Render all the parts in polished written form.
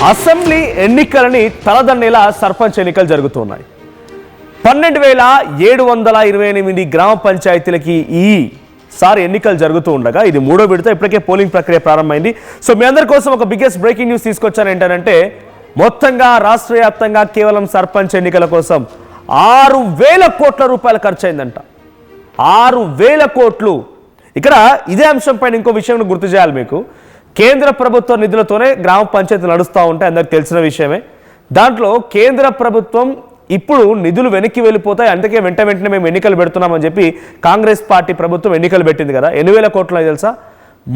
Assembly ఎన్నికలని తలదన్నేలా sarpanch ఎన్నికలు జరుగుతున్నాయి. 12,728 గ్రామ పంచాయతీలకి ఈసారి ఎన్నికలు జరుగుతూ ఉండగా ఇది మూడో విడత. ఇప్పటికే పోలింగ్ ప్రక్రియ ప్రారంభమైంది. సో మీ అందరి కోసం ఒక బిగ్గెస్ట్ బ్రేకింగ్ న్యూస్ తీసుకొచ్చాను. ఏంటంటే మొత్తంగా రాష్ట్ర వ్యాప్తంగా కేవలం సర్పంచ్ ఎన్నికల కోసం 6,000 కోట్ల రూపాయలు ఖర్చు అయిందంట. 6,000 కోట్లు. ఇక్కడ ఇదే అంశం పైన ఇంకో విషయం గుర్తు చేయాలి మీకు. కేంద్ర ప్రభుత్వ నిధులతోనే గ్రామ పంచాయతీలు నడుస్తూ ఉంటాయి, అందరికి తెలిసిన విషయమే. దాంట్లో కేంద్ర ప్రభుత్వం ఇప్పుడు నిధులు వెనక్కి వెళ్ళిపోతాయి, అందుకే వెంటనే మేము ఎన్నికలు పెడుతున్నామని చెప్పి కాంగ్రెస్ పార్టీ ప్రభుత్వం ఎన్నికలు పెట్టింది కదా. 8,000 కోట్లు తెలుసా?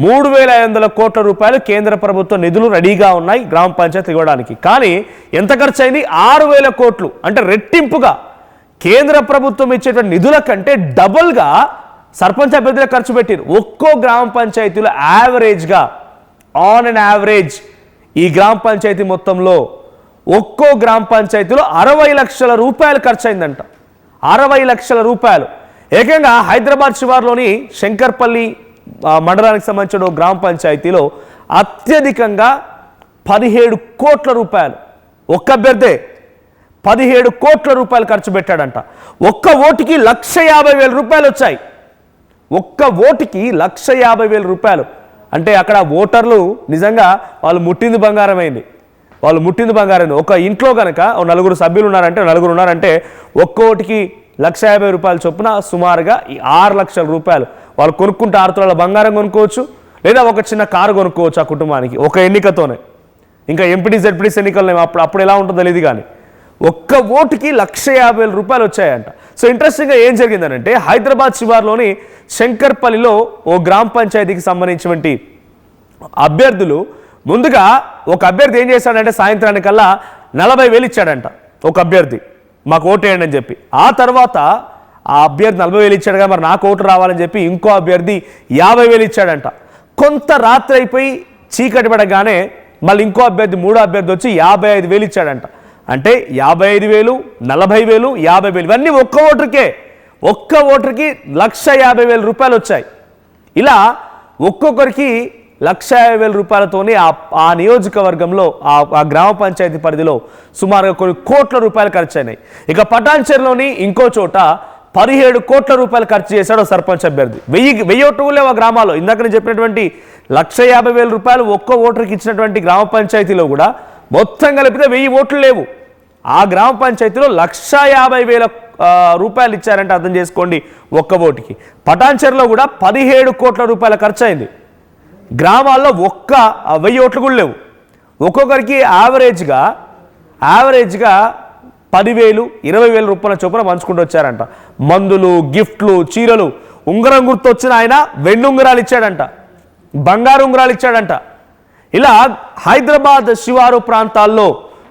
3,500 కోట్ల రూపాయలు కేంద్ర ప్రభుత్వ నిధులు రెడీగా ఉన్నాయి గ్రామ పంచాయతీ ఇవ్వడానికి. కానీ ఎంత ఖర్చు అయింది? 6,000 కోట్లు. అంటే రెట్టింపుగా కేంద్ర ప్రభుత్వం ఇచ్చేటువంటి నిధుల కంటే డబుల్గా సర్పంచ్ అభ్యర్థులకు ఖర్చు పెట్టారు. ఒక్కో గ్రామ పంచాయతీలో యావరేజ్గా ఆన్ అండ్ యావరేజ్ ఈ గ్రామ పంచాయతీ మొత్తంలో ఒక్కో గ్రామ పంచాయతీలో 60 లక్షల రూపాయలు ఖర్చు అయిందంట. 60 లక్షల రూపాయలు. ఏకంగా హైదరాబాద్ శివార్లోని శంకర్పల్లి మండలానికి సంబంధించిన గ్రామ పంచాయతీలో అత్యధికంగా 17 కోట్ల రూపాయలు ఒక్క అభ్యర్థే 17 కోట్ల రూపాయలు ఖర్చు పెట్టాడంట. ఒక్క ఓటుకి 1,50,000 రూపాయలు వచ్చాయి. ఒక్క ఓటుకి 1,50,000 రూపాయలు. అంటే అక్కడ ఓటర్లు నిజంగా వాళ్ళు ముట్టింది బంగారమైంది. ఒక ఇంట్లో కనుక 4 సభ్యులు ఉన్నారంటే ఒక్క ఓటుకి 1,50,000 రూపాయలు చొప్పున సుమారుగా 6 లక్షల రూపాయలు వాళ్ళు కొనుక్కుంటే 6 తులాల బంగారం కొనుక్కోవచ్చు, లేదా ఒక చిన్న కారు కొనుక్కోవచ్చు ఆ కుటుంబానికి ఒక ఎన్నికతోనే. ఇంకా ఎంపీటీ జెడ్పీటీ ఎన్నికలు అప్పుడు ఎలా ఉంటుందో తెలియదు, కానీ ఒక్క ఓటుకి 1,50,000 రూపాయలు వచ్చాయంట. సో ఇంట్రెస్టింగ్గా ఏం జరిగిందనంటే హైదరాబాద్ శివార్లోని శంకర్పల్లిలో ఓ గ్రామ పంచాయతీకి సంబంధించినటువంటి అభ్యర్థులు ముందుగా ఒక అభ్యర్థి ఏం చేశాడంటే సాయంత్రానికల్లా 40,000 ఇచ్చాడంట ఒక అభ్యర్థి, మాకు ఓటు వేయండి అని చెప్పి. ఆ తర్వాత ఆ అభ్యర్థి 40,000 ఇచ్చాడుగా, మరి నాకు ఓటు రావాలని చెప్పి ఇంకో అభ్యర్థి 50,000 ఇచ్చాడంట. కొంత రాత్రి అయిపోయి చీకటి పడగానే మళ్ళీ ఇంకో అభ్యర్థి మూడో అభ్యర్థి వచ్చి 55,000 ఇచ్చాడంట. అంటే 55,000, 40,000, 50,000 ఇవన్నీ ఒక్క ఓటర్కి 1,50,000 రూపాయలు వచ్చాయి. ఇలా ఒక్కొక్కరికి 1,50,000 రూపాయలతోనే ఆ నియోజకవర్గంలో ఆ గ్రామ పంచాయతీ పరిధిలో సుమారుగా కొన్ని కోట్ల రూపాయలు ఖర్చు అయినాయి. ఇక పటాన్చెరులోని ఇంకో చోట 17 కోట్ల రూపాయలు ఖర్చు చేశాడు సర్పంచ్ అభ్యర్థి. 1000 ఓట్లు లేవు ఆ గ్రామాల్లో. ఇందాక నేను చెప్పినటువంటి 1,50,000 రూపాయలు ఒక్కో ఓటర్కి ఇచ్చినటువంటి గ్రామ పంచాయతీలో కూడా మొత్తం కలిపితే 1000 ఓట్లు లేవు. ఆ గ్రామ పంచాయతీలో 1,50,000 రూపాయలు ఇచ్చారంటే అర్థం చేసుకోండి ఒక్క ఓటుకి. పటాన్చెరులో కూడా 17 కోట్ల రూపాయల ఖర్చు అయింది. గ్రామాల్లో 1000 ఓట్లు కూడా లేవు. ఒక్కొక్కరికి యావరేజ్గా 10,000, 20,000 రూపాయల చొప్పున పంచుకుంటూ వచ్చారంట. మందులు, గిఫ్ట్లు, చీరలు. ఉంగరం గుర్తు వచ్చిన ఆయన వెండి ఉంగరాలు ఇచ్చాడంట, బంగారు ఉంగరాలు ఇచ్చాడంట. ఇలా హైదరాబాద్ శివారు ప్రాంతాల్లో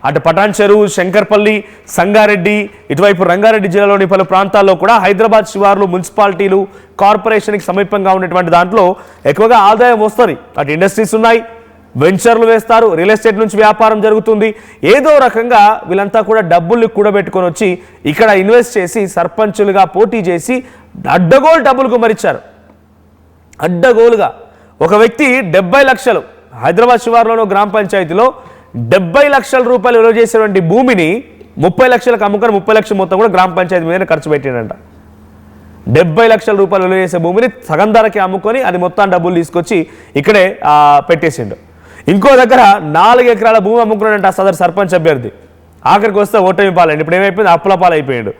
అటు పటాన్చెరు, శంకర్పల్లి, సంగారెడ్డి, ఇటువైపు రంగారెడ్డి జిల్లాలోని పలు ప్రాంతాల్లో కూడా హైదరాబాద్ శివార్లు, మున్సిపాలిటీలు, కార్పొరేషన్కి సమీపంగా ఉన్నటువంటి దాంట్లో ఎక్కువగా ఆదాయం వస్తుంది. అటు ఇండస్ట్రీస్ ఉన్నాయి, వెంచర్లు వేస్తారు, రియల్ ఎస్టేట్ నుంచి వ్యాపారం జరుగుతుంది. ఏదో రకంగా వీళ్ళంతా కూడా డబ్బుల్ని కూడబెట్టుకొని వచ్చి ఇక్కడ ఇన్వెస్ట్ చేసి సర్పంచులుగా పోటీ చేసి అడ్డగోలు డబ్బులు కుమరిచ్చారు. అడ్డగోలుగా ఒక వ్యక్తి 70 లక్షలు హైదరాబాద్ శివార్లోని గ్రామ పంచాయతీలో 70 లక్షల రూపాయలు విలువ చేసేటువంటి భూమిని 30 లక్షలకు అమ్ముకొని 30 లక్షల మొత్తం కూడా గ్రామ పంచాయతీ మీద ఖర్చు పెట్టాడంట. 70 లక్షల రూపాయలు విలువ చేసే భూమిని సగం ధరకి అమ్ముకొని అది మొత్తం డబ్బులు తీసుకొచ్చి ఇక్కడే పెట్టేసిండు. ఇంకో దగ్గర 4 ఎకరాల భూమి అమ్ముకున్నాడంట సదరు సర్పంచ్ అభ్యర్థి. ఆఖరికి వస్తే ఓటమి పాలండి. ఇప్పుడు ఏమైపోయింది? అప్పుల పాలైపోయాడు.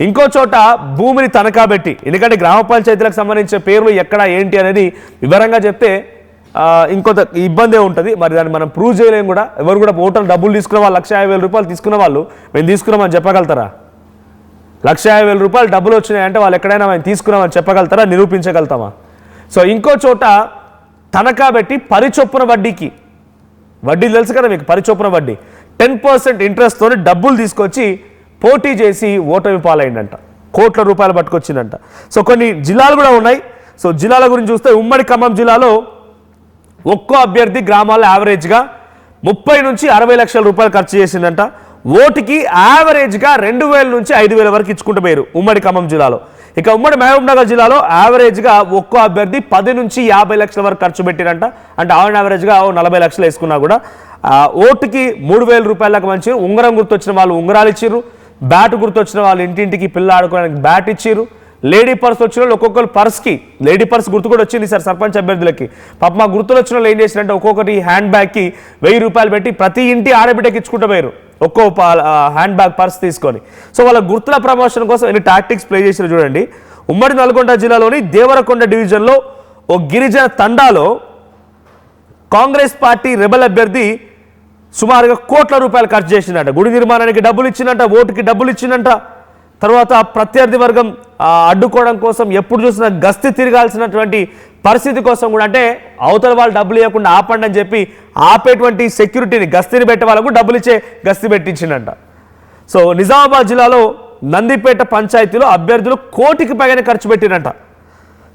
ఇంకో చోట భూమిని తనఖా పెట్టి, ఎందుకంటే గ్రామ పంచాయతీలకు సంబంధించిన పేర్లు ఎక్కడ ఏంటి అనేది వివరంగా చెప్తే ఇంకొంత ఇబ్బందే ఉంటుంది. మరి దాన్ని మనం ప్రూవ్ చేయలేము కూడా. ఎవరు కూడా ఓటర్లు డబ్బులు తీసుకున్న వాళ్ళు 1,50,000 రూపాయలు తీసుకున్న వాళ్ళు మేము తీసుకున్నామని చెప్పగలుగుతారా? 1,50,000 రూపాయలు డబ్బులు వచ్చినాయంటే వాళ్ళు ఎక్కడైనా మేము తీసుకున్నామని చెప్పగలుగుతారా? నిరూపించగలుగుతామా? సో ఇంకో చోట తనఖా పెట్టి పరిచొప్పున వడ్డీ తెలుసు కదా మీకు, పరిచొప్పున వడ్డీ 10% ఇంట్రెస్ట్తో డబ్బులు తీసుకొచ్చి పోటీ చేసి ఓటమి పాలైందంట. కోట్ల రూపాయలు పట్టుకొచ్చిందంట. సో కొన్ని జిల్లాలు కూడా ఉన్నాయి. సో జిల్లాల గురించి చూస్తే ఉమ్మడి ఖమ్మం జిల్లాలో ఒక్కో అభ్యర్థి గ్రామాల్లో యావరేజ్గా 30 నుంచి 60 లక్షల రూపాయలు ఖర్చు చేసిందంట. ఓటుకి యావరేజ్గా 2,000 నుంచి 5,000 వరకు ఇచ్చుకుంటూ పోయారు ఉమ్మడి ఖమ్మం జిల్లాలో. ఇక ఉమ్మడి మహబూబ్ నగర్ జిల్లాలో యావరేజ్గా ఒక్కో అభ్యర్థి 10 నుంచి 50 లక్షల వరకు ఖర్చు పెట్టిరంట. అంటే ఆన్ యావరేజ్గా 40 లక్షలు వేసుకున్నా కూడా ఓటుకి 3,000 రూపాయలకు మంచి ఉంగరం గుర్తొచ్చిన వాళ్ళు ఉంగరాలు ఇచ్చిర్రు, బ్యాట్ గుర్తొచ్చిన వాళ్ళు ఇంటింటికి పిల్ల ఆడుకోవడానికి బ్యాట్ ఇచ్చిర్రు, లేడీ పర్స్ వచ్చిన వాళ్ళు ఒక్కొక్కరు పర్స్కి లేడీ పర్స్ గుర్తు కూడా వచ్చింది సార్ సర్పంచ్ అభ్యర్థులకి. పాప మా గుర్తులు వచ్చిన వాళ్ళు ఏం చేసినట్టే ఒక్కొక్కటి హ్యాండ్ బ్యాగ్కి 1000 రూపాయలు పెట్టి ప్రతి ఇంటి ఆడబిడ్డకి ఇచ్చుకుంటూ పోయారు ఒక్కో హ్యాండ్ బ్యాగ్ పర్స్ తీసుకొని. సో వాళ్ళ గుర్తుల ప్రమోషన్ కోసం ఎన్ని టాక్టిక్స్ ప్లే చేసినా చూడండి. ఉమ్మడి నల్గొండ జిల్లాలోని దేవరకొండ డివిజన్లో ఓ గిరిజన తండాలో కాంగ్రెస్ పార్టీ రెబల్ అభ్యర్థి సుమారుగా కోట్ల రూపాయలు ఖర్చు చేసిందంట. గుడి నిర్మాణానికి డబ్బులు ఇచ్చిందంట, ఓటుకి డబ్బులు ఇచ్చిందంట. తర్వాత ప్రత్యర్థి వర్గం అడ్డుకోవడం కోసం ఎప్పుడు చూసినా గస్తీ తిరగాల్సినటువంటి పరిస్థితి కోసం కూడా, అంటే అవతల వాళ్ళు డబ్బులు ఇవ్వకుండా ఆపండి అని చెప్పి ఆపేటువంటి సెక్యూరిటీని గస్తీని పెట్టే వాళ్ళకు డబ్బులు ఇచ్చే గస్తీ పెట్టించిందంట. సో నిజామాబాద్ జిల్లాలో నందిపేట పంచాయతీలో అభ్యర్థులు 1 కోటికి పైగానే ఖర్చు పెట్టినంట.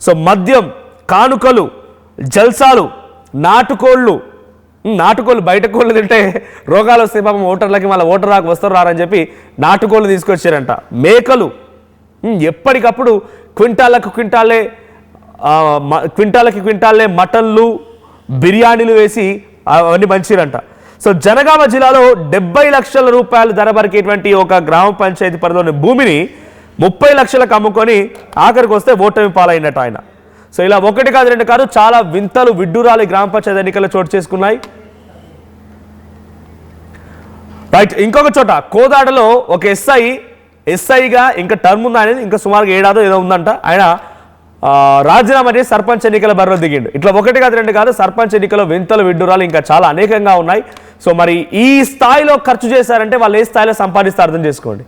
సో మద్యం, కానుకలు, జల్సాలు, నాటుకోళ్ళు బయట కోళ్ళు తింటే రోగాలు వస్తాయి పాపం ఓటర్లకి, మళ్ళీ ఓటర్ రాకు వస్తారు రారని చెప్పి నాటుకోళ్ళు తీసుకొచ్చారంట. మేకలు ఎప్పటికప్పుడు క్వింటాలకి క్వింటాలే మటన్లు, బిర్యానీలు వేసి అవన్నీ పంచిరంట. సో జనగామ జిల్లాలో 70 లక్షల రూపాయలు ధర పలికేటువంటి ఒక గ్రామ పంచాయతీ పరిధిలోని భూమిని 30 లక్షలకు అమ్ముకొని ఆఖరికి వస్తే ఓటమి పాలైనట్టు ఆయన. సో ఇలా 1 కాదు 2 కాదు చాలా వింతలు విడ్డూరాలు గ్రామ పంచాయతీ ఎన్నికల్లో చోటు చేసుకున్నాయి. రైట్, ఇంకొక చోట కోదాడలో ఒక ఎస్ఐగా ఇంకా టర్మ్ ఉందా అనేది ఇంకా సుమారుగా 7 ఏదో ఉందంట. ఆయన రాజీనామా చేసి సర్పంచ్ ఎన్నికల బరిలో దిగిండు. ఇట్లా 1 కాదు 2 కాదు సర్పంచ్ ఎన్నికల్లో వింతలు విడ్డూరాలు ఇంకా చాలా అనేకంగా ఉన్నాయి. సో మరి ఈ స్థాయిలో ఖర్చు చేశారంటే వాళ్ళు ఏ స్థాయిలో సంపాదిస్తారు అర్థం చేసుకోండి.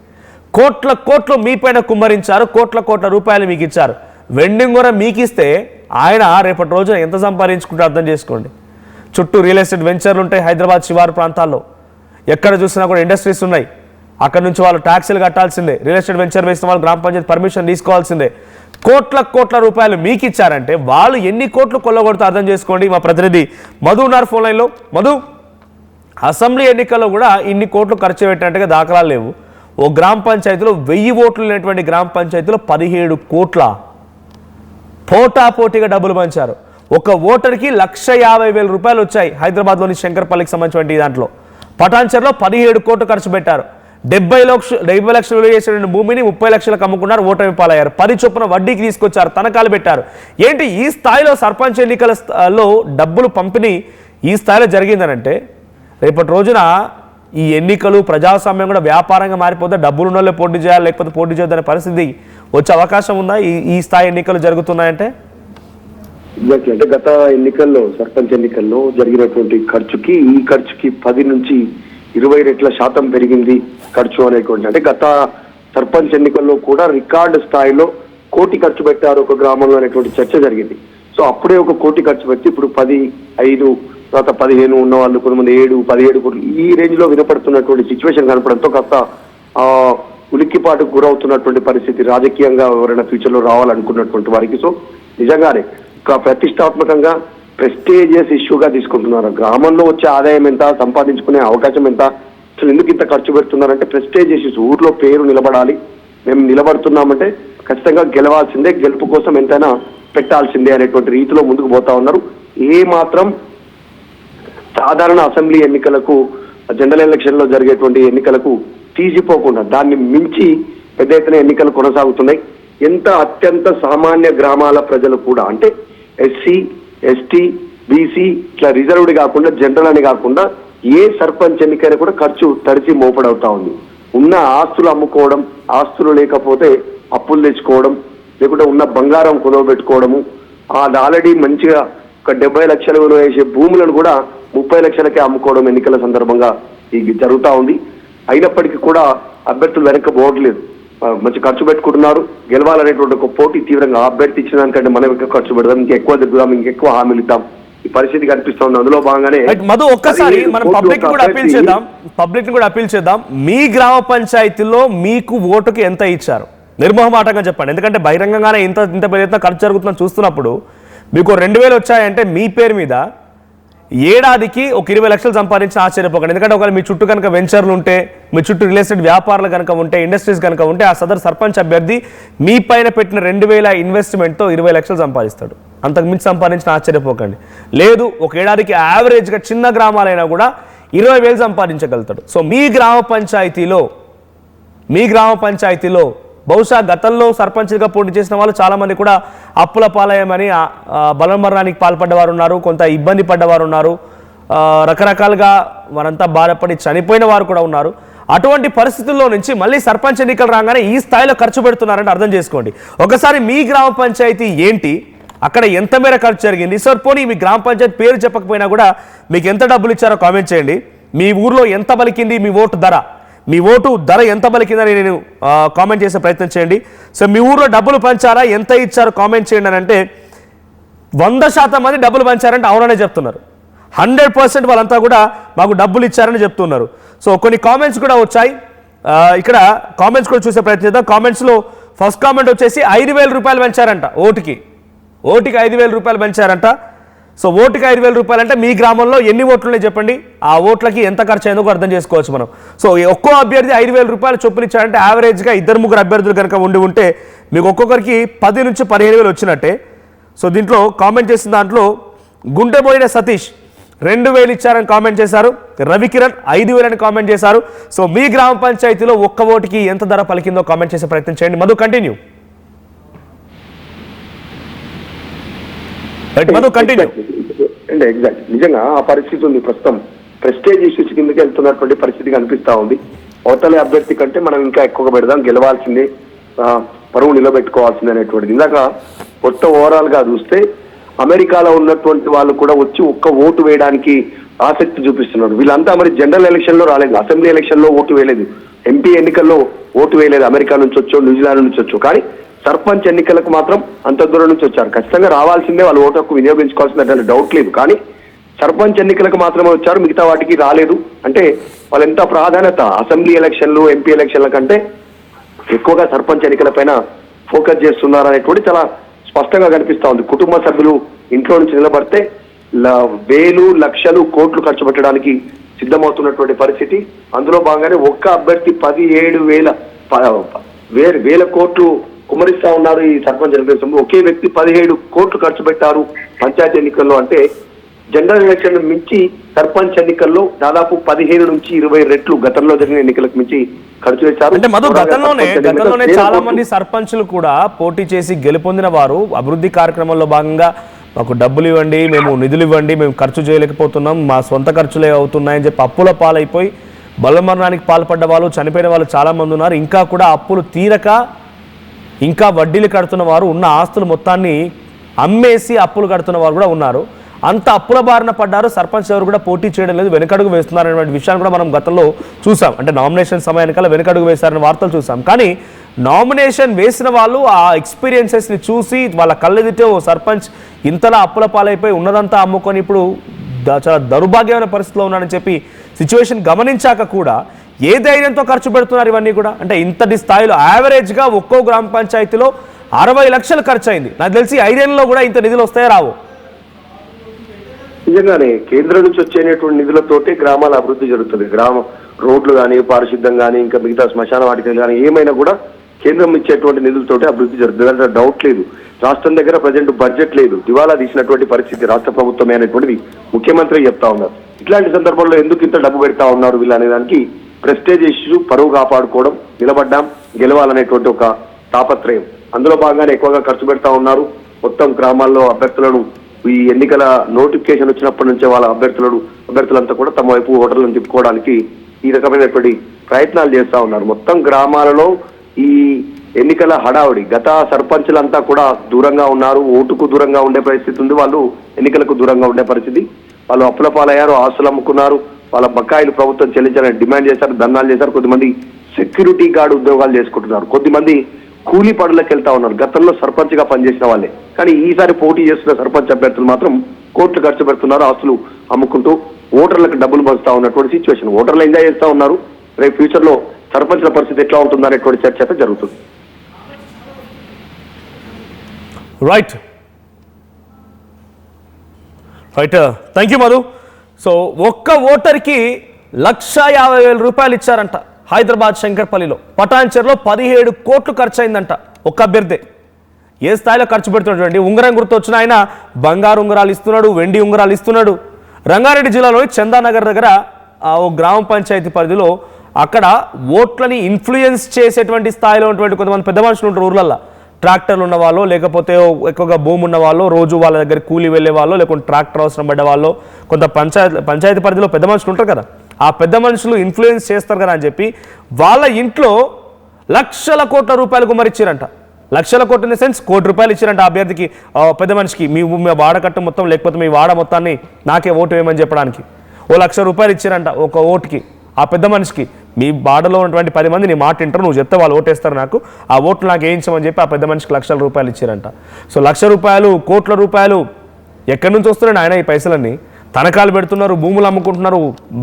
కోట్లు మీపైన కుమ్మరించారు, కోట్ల రూపాయలు మీకు ఇచ్చారు. వెండింగ్ కూడా మీకు ఇస్తే ఆయన రేపటి రోజున ఎంత సంపాదించుకుంటారో అర్థం చేసుకోండి. చుట్టూ రియల్ ఎస్టేట్ వెంచర్లు ఉంటాయి హైదరాబాద్ శివారు ప్రాంతాల్లో, ఎక్కడ చూసినా కూడా ఇండస్ట్రీస్ ఉన్నాయి. అక్కడ నుంచి వాళ్ళు ట్యాక్సీలు కట్టాల్సిందే, రియల్ ఎస్టేట్ వెంచర్ వేసిన వాళ్ళు గ్రామ పంచాయతీ పర్మిషన్ తీసుకోవాల్సిందే. కోట్ల రూపాయలు మీకు ఇచ్చారంటే వాళ్ళు ఎన్ని కోట్లు కొల్లగొడుతూ అర్థం చేసుకోండి. మా ప్రతినిధి మధు ఉన్నారు ఫోన్ లైన్లో. మధు, అసెంబ్లీ ఎన్నికల్లో కూడా ఇన్ని కోట్లు ఖర్చు పెట్టినట్టుగా దాఖలాలు లేవు. ఓ గ్రామ పంచాయతీలో 1000 ఓట్లు లేనటువంటి గ్రామ పంచాయతీలో 17 కోట్ల పోటాపోటీగా డబ్బులు పంచారు. ఒక ఓటర్కి 1,50,000 రూపాయలు వచ్చాయి హైదరాబాద్లోని శంకర్పల్లికి సంబంధించిన దాంట్లో. పటాన్చెర్లో 17 కోట్లు ఖర్చు పెట్టారు. 70 లక్షలు విలువ చేసిన భూమిని 30 లక్షలకు అమ్ముకున్నారు, ఓటమి పాలయ్యారు. 10 చొప్పున వడ్డీకి తీసుకొచ్చారు, తనఖాలు పెట్టారు. ఏంటి ఈ స్థాయిలో సర్పంచ్ ఎన్నికలలో డబ్బులు పంపిణీ ఈ స్థాయిలో జరిగిందనంటే రేపటి రోజున ఈ ఎన్నికలు ప్రజాస్వామ్యం కూడా వ్యాపారంగా మారిపోతే డబ్బులు ఉన్న వాళ్ళే పోటీ చేయాలి, లేకపోతే పోటీ చేయొద్దనే పరిస్థితి వచ్చే అవకాశం ఉందా ఈ స్థాయి ఎన్నికలు జరుగుతున్నాయంటే? అంటే గత ఎన్నికల్లో సర్పంచ్ ఎన్నికల్లో జరిగినటువంటి ఖర్చుకి ఈ ఖర్చుకి 10 నుంచి 20 రెట్ల శాతం పెరిగింది ఖర్చు అనేటువంటి. అంటే గత సర్పంచ్ ఎన్నికల్లో కూడా రికార్డు స్థాయిలో 1 కోటి ఖర్చు పెట్టారు ఒక గ్రామంలో అనేటువంటి చర్చ జరిగింది. సో అప్పుడే 1 కోటి ఖర్చు పెట్టి ఇప్పుడు 10, 5 తర్వాత 15 ఉన్న వాళ్ళు కొంతమంది 7, 17 కోట్లు ఈ రేంజ్ లో వినపడుతున్నటువంటి సిచ్యువేషన్ కనపడంతో కాస్త ఉలిక్కిపాటుకు గురవుతున్నటువంటి పరిస్థితి రాజకీయంగా ఎవరైనా ఫ్యూచర్ లో రావాలనుకున్నటువంటి వారికి. సో నిజంగానే ప్రతిష్టాత్మకంగా ప్రెస్టేజియస్ ఇష్యూగా తీసుకుంటున్నారు. గ్రామంలో వచ్చే ఆదాయం ఎంత, సంపాదించుకునే అవకాశం ఎంత, అసలు ఎందుకు ఇంత ఖర్చు పెడుతున్నారంటే ప్రెస్టేజియస్ ఇష్యూ. ఊర్లో పేరు నిలబడాలి, మేము నిలబడుతున్నామంటే ఖచ్చితంగా గెలవాల్సిందే, గెలుపు కోసం ఎంతైనా పెట్టాల్సిందే అనేటువంటి రీతిలో ముందుకు పోతా ఉన్నారు. ఏ మాత్రం సాధారణ అసెంబ్లీ ఎన్నికలకు, జనరల్ ఎలక్షన్ లో జరిగేటువంటి ఎన్నికలకు తీసిపోకుండా దాన్ని మించి పెద్ద ఎత్తున ఎన్నికలు కొనసాగుతున్నాయి. ఎంత అత్యంత సామాన్య గ్రామాల ప్రజలు కూడా, అంటే ఎస్సీ, ఎస్టీ, బీసీ ఇట్లా రిజర్వ్డ్ కాకుండా జనరల్ అని కాకుండా ఏ సర్పంచ్ ఎన్నికైనా కూడా ఖర్చు తడిచి మోపడవుతా ఉంది. ఉన్న ఆస్తులు అమ్ముకోవడం, ఆస్తులు లేకపోతే అప్పులు తెచ్చుకోవడం, లేకుంటే ఉన్న బంగారం కుదవబెట్టుకోవడము, అది ఆల్రెడీ మంచిగా ఒక 70 లక్షల విలువ వేసే భూములను కూడా 30 లక్షలకే అమ్ముకోవడం ఎన్నికల సందర్భంగా ఇది జరుగుతూ ఉంది. అయినప్పటికీ కూడా అభ్యర్థులు వెనక్కి పోవట్లేదు, మంచి ఖర్చు పెట్టుకుంటున్నారు. గెలవాలనేటువంటి ఒక పోటీ తీవ్రంగా అభ్యర్థి ఇచ్చిన దానికంటే మనం ఇంకా ఖర్చు పెడదాం, ఇంకెక్కువ దిద్దుదాం, ఇంకెక్కువ హామీలు ఇద్దాం, ఈ పరిస్థితి కనిపిస్తుంది. అందులో భాగంగానే మధు ఒక్కసారి మనం పబ్లిక్ కూడా అపీల్ చేద్దాం. మీ గ్రామ పంచాయతీలో మీకు ఓటుకి ఎంత ఇచ్చారు నిర్మోహమాటంగా చెప్పండి. ఎందుకంటే బహిరంగంగానే ఇంత పెద్ద ఖర్చు జరుగుతుందని చూస్తున్నప్పుడు మీకు 2,000 వచ్చాయంటే మీ పేరు మీద ఏడాదికి ఒక 20 లక్షలు సంపాదించిన ఆశ్చర్యపోకండి. ఎందుకంటే ఒకవేళ మీ చుట్టూ కనుక వెంచర్లు ఉంటే, మీ చుట్టూ రియల్ ఎస్టేట్ వ్యాపారాలు కనుక ఉంటే, ఇండస్ట్రీస్ కనుక ఉంటే, ఆ సదరు సర్పంచ్ అభ్యర్థి మీ పైన పెట్టిన 2000 ఇన్వెస్ట్మెంట్తో 20 లక్షలు సంపాదిస్తాడు. అంతకు మించి సంపాదించిన ఆశ్చర్యపోకండి. లేదు, ఒక ఏడాదికి యావరేజ్గా చిన్న గ్రామాలైనా కూడా 20,000 సంపాదించగలుగుతాడు. సో మీ గ్రామ పంచాయతీలో బహుశా గతంలో సర్పంచ్గా పోటీ చేసిన వాళ్ళు చాలామంది కూడా అప్పుల పాలయమని బలమరణానికి పాల్పడ్డవారు ఉన్నారు, కొంత ఇబ్బంది పడ్డవారు ఉన్నారు, రకరకాలుగా వారంతా బాధపడి చనిపోయిన వారు కూడా ఉన్నారు. అటువంటి పరిస్థితుల్లో నుంచి మళ్ళీ సర్పంచ్ ఎన్నికలు రాగానే ఈ స్థాయిలో ఖర్చు పెడుతున్నారంటే అర్థం చేసుకోండి. ఒకసారి మీ గ్రామ పంచాయతీ ఏంటి, అక్కడ ఎంత మేర ఖర్చు జరిగింది, సార్ పోనీ మీ గ్రామ పంచాయతీ పేరు చెప్పకపోయినా కూడా మీకు ఎంత డబ్బులు ఇచ్చారో కామెంట్ చేయండి. మీ ఊర్లో ఎంత బలికింది మీ ఓటు ధర ఎంత బలికిందని నేను కామెంట్ చేసే ప్రయత్నం చేయండి. సో మీ ఊర్లో డబ్బులు పంచారా, ఎంత ఇచ్చారో కామెంట్ చేయండి అని అంటే 100% మంది డబ్బులు పంచారంటే అవుననే చెప్తున్నారు. 100% వాళ్ళంతా కూడా మాకు డబ్బులు ఇచ్చారని చెప్తున్నారు. సో కొన్ని కామెంట్స్ కూడా వచ్చాయి, ఇక్కడ కామెంట్స్ కూడా చూసే ప్రయత్నం చేద్దాం. కామెంట్స్లో ఫస్ట్ కామెంట్ వచ్చేసి 5,000 రూపాయలు పెంచారంట, ఓటుకి 5,000 రూపాయలు పెంచారంట. సో ఓటుకి 5,000 రూపాయలు అంటే మీ గ్రామంలో ఎన్ని ఓట్లున్నాయి చెప్పండి, ఆ ఓట్లకి ఎంత ఖర్చు అయిందో అర్థం చేసుకోవచ్చు మనం. సో ఒక్కో అభ్యర్థి 5,000 రూపాయలు చొప్పున ఇచ్చారంటే యావరేజ్గా 2-3 అభ్యర్థులు కనుక ఉంటే మీకు ఒక్కొక్కరికి 10 నుంచి 15,000 వచ్చినట్టే. సో దీంట్లో కామెంట్ చేసిన దాంట్లో గుంటెబోయిన సతీష్ 2,000 ఇచ్చారని కామెంట్ చేశారు, రవికిరణ్ 5,000 అని కామెంట్ చేశారు. సో మీ గ్రామ పంచాయతీలో ఒక్క ఓటుకి ఎంత ధర పలికిందో కామెంట్ చేసే ప్రయత్నం చేయండి. మధు కంటిన్యూ. అంటే ఎగ్జాక్ట్ నిజంగా ఆ పరిస్థితి ఉంది. ప్రస్తుతం ప్రెస్టేజ్ ఇష్యూస్ కిందకి వెళ్తున్నటువంటి పరిస్థితి కనిపిస్తా ఉంది. అవతల అభ్యర్థి కంటే మనం ఇంకా ఎక్కువగా పెడదాం, గెలవాల్సిందే, పరువు నిలబెట్టుకోవాల్సిందే అనేటువంటిది. ఇందాక మొత్తం ఓవరాల్ గా చూస్తే అమెరికాలో ఉన్నటువంటి వాళ్ళు కూడా వచ్చి ఒక్క ఓటు వేయడానికి ఆసక్తి చూపిస్తున్నారు. వీళ్ళంతా మరి జనరల్ ఎలక్షన్ లో రాలేదు, అసెంబ్లీ ఎలక్షన్ లో ఓటు వేయలేదు, ఎంపీ ఎన్నికల్లో ఓటు వేయలేదు, అమెరికా నుంచి వచ్చో న్యూజిలాండ్ నుంచి వచ్చో. కానీ సర్పంచ్ ఎన్నికలకు మాత్రం అంత దూరం నుంచి వచ్చారు. ఖచ్చితంగా రావాల్సిందే, వాళ్ళ ఓటు హక్కు వినియోగించుకోవాల్సిందే, డౌట్ లేదు. కానీ సర్పంచ్ ఎన్నికలకు మాత్రమే వచ్చారు, మిగతా వాటికి రాలేదు. అంటే వాళ్ళు ఎంత ప్రాధాన్యత అసెంబ్లీ ఎలక్షన్లు ఎంపీ ఎలక్షన్ల కంటే ఎక్కువగా సర్పంచ్ ఎన్నికల పైన ఫోకస్ చేస్తున్నారు అనేటువంటి చాలా స్పష్టంగా కనిపిస్తా ఉంది. కుటుంబ సభ్యులు ఇంట్లో నుంచి నిలబడితే వేలు లక్షలు కోట్లు ఖర్చు పెట్టడానికి సిద్ధమవుతున్నటువంటి పరిస్థితి. అందులో భాగంగానే ఒక్క అభ్యర్థి 17,000 కోట్లు కుమరిస్తా ఉన్నారు ఈ సర్పంచ్ ఎన్నికల్లో. ఒకే వ్యక్తి 17 కోట్లు ఖర్చు పెట్టారు పంచాయతీ ఎన్నికల్లో. అంటే జనరల్ ఎలక్షన్ మించి సర్పంచ్ ఎన్నికల్లో దాదాపు 15 నుంచి 20 రెట్లు గతంలో జరిగిన ఎన్నికలకు మించి ఖర్చు చేశారు. అంటే మధు గతంలోనే చాలా మంది సర్పంచులు కూడా పోటీ చేసి గెలుపొందిన వారు అభివృద్ధి కార్యక్రమంలో భాగంగా మాకు డబ్బులు ఇవ్వండి, మేము నిధులు ఇవ్వండి, మేము ఖర్చు చేయలేకపోతున్నాం, మా సొంత ఖర్చులే అవుతున్నాయని చెప్పి అప్పుల పాలైపోయి బలమరణానికి పాల్పడ్డ వాళ్ళు, చనిపోయిన వాళ్ళు చాలా మంది ఉన్నారు. ఇంకా కూడా అప్పులు తీరక ఇంకా వడ్డీలు కడుతున్న వారు, ఉన్న ఆస్తులు మొత్తాన్ని అమ్మేసి అప్పులు కడుతున్న వారు కూడా ఉన్నారు. అంత అప్పుల బారిన పడ్డారు. సర్పంచ్ ఎవరు కూడా పోటీ చేయడం లేదు, వెనకడుగు వేస్తున్నారు అనేటువంటి విషయాన్ని కూడా మనం గతంలో చూసాం. అంటే నామినేషన్ సమయానికల్లా వెనకడుగు వేశారని వార్తలు చూసాం. కానీ నామినేషన్ వేసిన వాళ్ళు ఆ ఎక్స్పీరియన్సెస్ని చూసి వాళ్ళ కళ్ళెదితే ఓ సర్పంచ్ ఇంతలా అప్పుల పాలైపోయి ఉన్నదంతా అమ్ముకొని ఇప్పుడు చాలా దౌర్భాగ్యమైన పరిస్థితిలో ఉన్నాడని చెప్పి సిచ్యువేషన్ గమనించాక కూడా ఏ ధైర్యంతో ఖర్చు పెడుతున్నారు ఇవన్నీ కూడా. అంటే ఇంతటి స్థాయిలో యావరేజ్గా ఒక్కో గ్రామ పంచాయతీలో 60 లక్షలు ఖర్చు అయింది. నాకు తెలిసి 5 ఏళ్లలో కూడా ఇంత నిధులు వస్తాయో రావు. నిజంగానే కేంద్రం నుంచి వచ్చేటువంటి నిధులతోటి గ్రామాల అభివృద్ధి జరుగుతుంది. గ్రామ రోడ్లు కానీ, పారిశుద్ధ్యం కానీ, ఇంకా మిగతా శ్మశాన వాటికలు కానీ ఏమైనా కూడా కేంద్రం ఇచ్చేటువంటి నిధులతోటి అభివృద్ధి జరుగుతుంది, అంటే డౌట్ లేదు. రాష్ట్రం దగ్గర ప్రజెంట్ బడ్జెట్ లేదు, దివాలా తీసినటువంటి పరిస్థితి రాష్ట్ర ప్రభుత్వమే అనేటువంటిది ముఖ్యమంత్రి చెప్తా ఉన్నారు. ఇట్లాంటి సందర్భంలో ఎందుకు ఇంత డబ్బు పెడతా ఉన్నారు వీళ్ళు అనే దానికి ప్రెస్టేజ్ ఇష్యూ, పరువు కాపాడుకోవడం, నిలబడ్డాం, గెలవాలనేటువంటి ఒక తాపత్రయం, అందులో భాగంగానే ఎక్కువగా ఖర్చు పెడతా ఉన్నారు. మొత్తం గ్రామాల్లో అభ్యర్థులను ఈ ఎన్నికల నోటిఫికేషన్ వచ్చినప్పటి నుంచే వాళ్ళ అభ్యర్థులంతా కూడా తమ వైపు ఓటర్లను తిప్పుకోవడానికి ఈ రకమైనటువంటి ప్రయత్నాలు చేస్తా ఉన్నారు. మొత్తం గ్రామాలలో ఈ ఎన్నికల హడావుడి, గత సర్పంచులంతా కూడా దూరంగా ఉన్నారు, ఓటుకు దూరంగా ఉండే పరిస్థితి ఉంది, వాళ్ళు ఎన్నికలకు దూరంగా ఉండే పరిస్థితి. వాళ్ళు అప్పుల పాలయ్యారు, ఆస్తులు అమ్ముకున్నారు, వాళ్ళ బకాయిలు ప్రభుత్వం చెల్లించాలని డిమాండ్ చేశారు, ధర్నాలు చేశారు. కొద్దిమంది సెక్యూరిటీ గార్డ్ ఉద్యోగాలు చేసుకుంటున్నారు, కొద్దిమంది కూలీ పనులకు వెళ్తా ఉన్నారు, గతంలో సర్పంచ్ గా పనిచేసిన వాళ్ళే. కానీ ఈసారి పోటీ చేస్తున్న సర్పంచ్ అభ్యర్థులు మాత్రం కోట్లు ఖర్చు పెడుతున్నారు, ఆస్తులు అమ్ముకుంటూ ఓటర్లకు డబ్బులు పంచుతా ఉన్నటువంటి సిచ్యువేషన్. ఓటర్లు ఎంజాయ్ చేస్తా ఉన్నారు. రేపు ఫ్యూచర్ లో సర్పంచ్ల పరిస్థితి ఎట్లా ఉంటుంది అనేటువంటి చర్చ అయితే జరుగుతుంది. Right. Right, thank you Madhu. So ఒక్క ఓటర్కి 1,50,000 రూపాయలు ఇచ్చారంట హైదరాబాద్ శంకర్పల్లిలో. పటాన్చెరులో 17 కోట్లు ఖర్చు అయిందంట ఒక్క అభ్యర్థి. ఏ స్థాయిలో ఖర్చు పెడుతున్నాడు? ఉంగరం గుర్తు వచ్చిన ఆయన బంగారు ఉంగరాలు ఇస్తున్నాడు, వెండి ఉంగరాలు ఇస్తున్నాడు. రంగారెడ్డి జిల్లాలోని చందానగర్ దగ్గర ఓ గ్రామ పంచాయతీ పరిధిలో అక్కడ ఓట్లని ఇన్ఫ్లుయెన్స్ చేసేటువంటి స్థాయిలో ఉన్నటువంటి కొంతమంది పెద్ద మనుషులు ఉంటారు ఊర్లల్లో. ట్రాక్టర్లు ఉన్న వాళ్ళు, లేకపోతే ఎక్కువగా భూమి ఉన్న వాళ్ళు, రోజు వాళ్ళ దగ్గర కూలి వెళ్ళే వాళ్ళు, లేకుంటే ట్రాక్టర్ అవసరం పడ్డ వాళ్ళు, కొంత పంచాయతీ పరిధిలో పెద్ద మనుషులు ఉంటారు కదా, ఆ పెద్ద మనుషులు ఇన్ఫ్లుయెన్స్ చేస్తారు కదా అని చెప్పి వాళ్ళ ఇంట్లో లక్షల కోట్ల రూపాయలు గుమ్మరిచ్చారంట. లక్షల కోట్ల ఇన్ ద సెన్స్ ₹1 కోటి ఇచ్చారంట ఆ అభ్యర్థికి, పెద్ద మనిషికి. మీ వాడకట్టు మొత్తం లేకపోతే మీ వాడ మొత్తాన్ని నాకే ఓటు వేయమని చెప్పడానికి ₹1,00,000 ఇచ్చారంట ఒక ఓటుకి ఆ పెద్ద మనిషికి. మీ బాడలో ఉన్నటువంటి 10 మంది నీ మాట వింటారు, నువ్వు చెప్తే వాళ్ళు ఓటేస్తారు, నాకు ఆ ఓట్లు నాకు వేయించమని చెప్పి ఆ పెద్ద మనిషికి ₹1,00,000 ఇచ్చారంట. సో ₹1,00,000 కోట్ల రూపాయలు ఎక్కడి నుంచి వస్తున్నాడు ఆయన? ఈ పైసలన్నీ తనఖాలు పెడుతున్నారు, భూములు అమ్ముకుంటున్నారు,